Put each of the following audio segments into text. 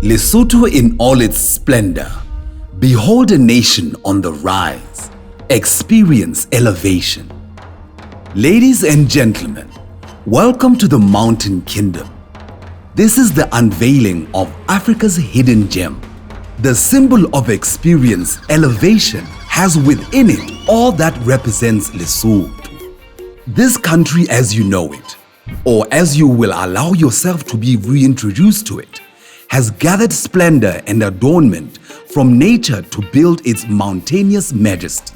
Lesotho in all its splendor. Behold a nation on the rise. Experience elevation. Ladies and gentlemen, welcome to the Mountain Kingdom. This is the unveiling of Africa's hidden gem. The symbol of experience elevation has within it all that represents Lesotho. This country as you know it, or as you will allow yourself to be reintroduced to it, has gathered splendor and adornment from nature to build its mountainous majesty.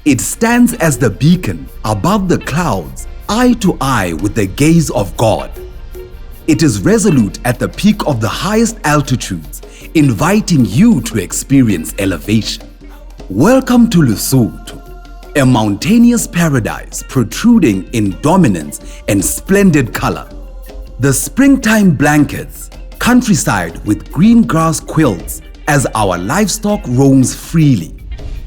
It stands as the beacon above the clouds, eye to eye with the gaze of God. It is resolute at the peak of the highest altitudes, inviting you to experience elevation. Welcome to Lesotho, a mountainous paradise protruding in dominance and splendid color. The springtime blankets, countryside with green grass quilts as our livestock roams freely.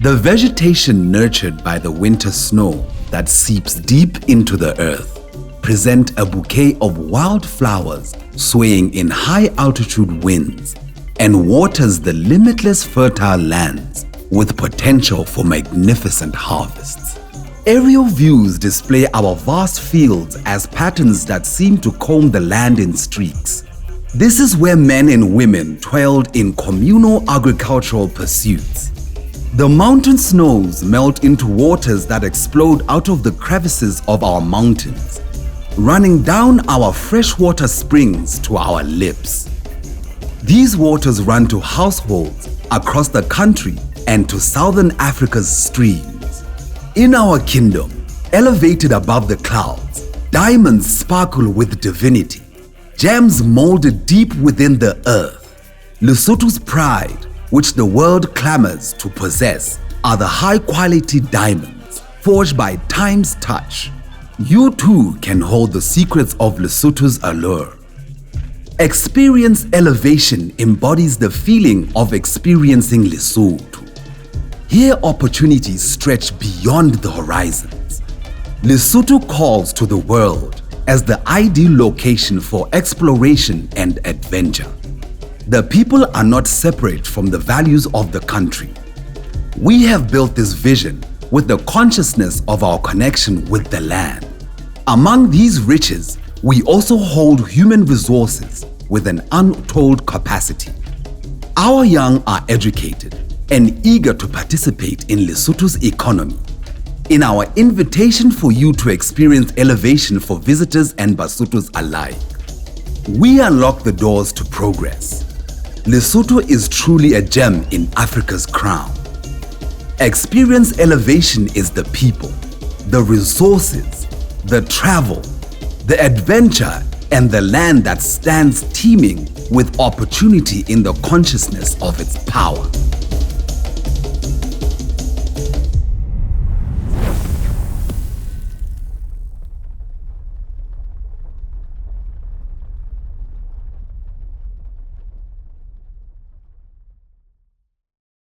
The vegetation nurtured by the winter snow that seeps deep into the earth present a bouquet of wild flowers swaying in high altitude winds and waters the limitless fertile lands with potential for magnificent harvests. Aerial views display our vast fields as patterns that seem to comb the land in streaks. This is where men and women toiled in communal agricultural pursuits. The mountain snows melt into waters that explode out of the crevices of our mountains, running down our freshwater springs to our lips. These waters run to households across the country and to southern Africa's streams. In our kingdom, elevated above the clouds, diamonds sparkle with divinity. Gems molded deep within the earth. Lesotho's pride, which the world clamors to possess, are the high-quality diamonds forged by time's touch. You too can hold the secrets of Lesotho's allure. Experience elevation embodies the feeling of experiencing Lesotho. Here opportunities stretch beyond the horizons. Lesotho calls to the world as the ideal location for exploration and adventure. The people are not separate from the values of the country. We have built this vision with the consciousness of our connection with the land. Among these riches, we also hold human resources with an untold capacity. Our young are educated and eager to participate in Lesotho's economy. In our invitation for you to experience elevation for visitors and Basotos alike, we unlock the doors to progress. Lesotho is truly a gem in Africa's crown. Experience elevation is the people, the resources, the travel, the adventure, and the land that stands teeming with opportunity in the consciousness of its power.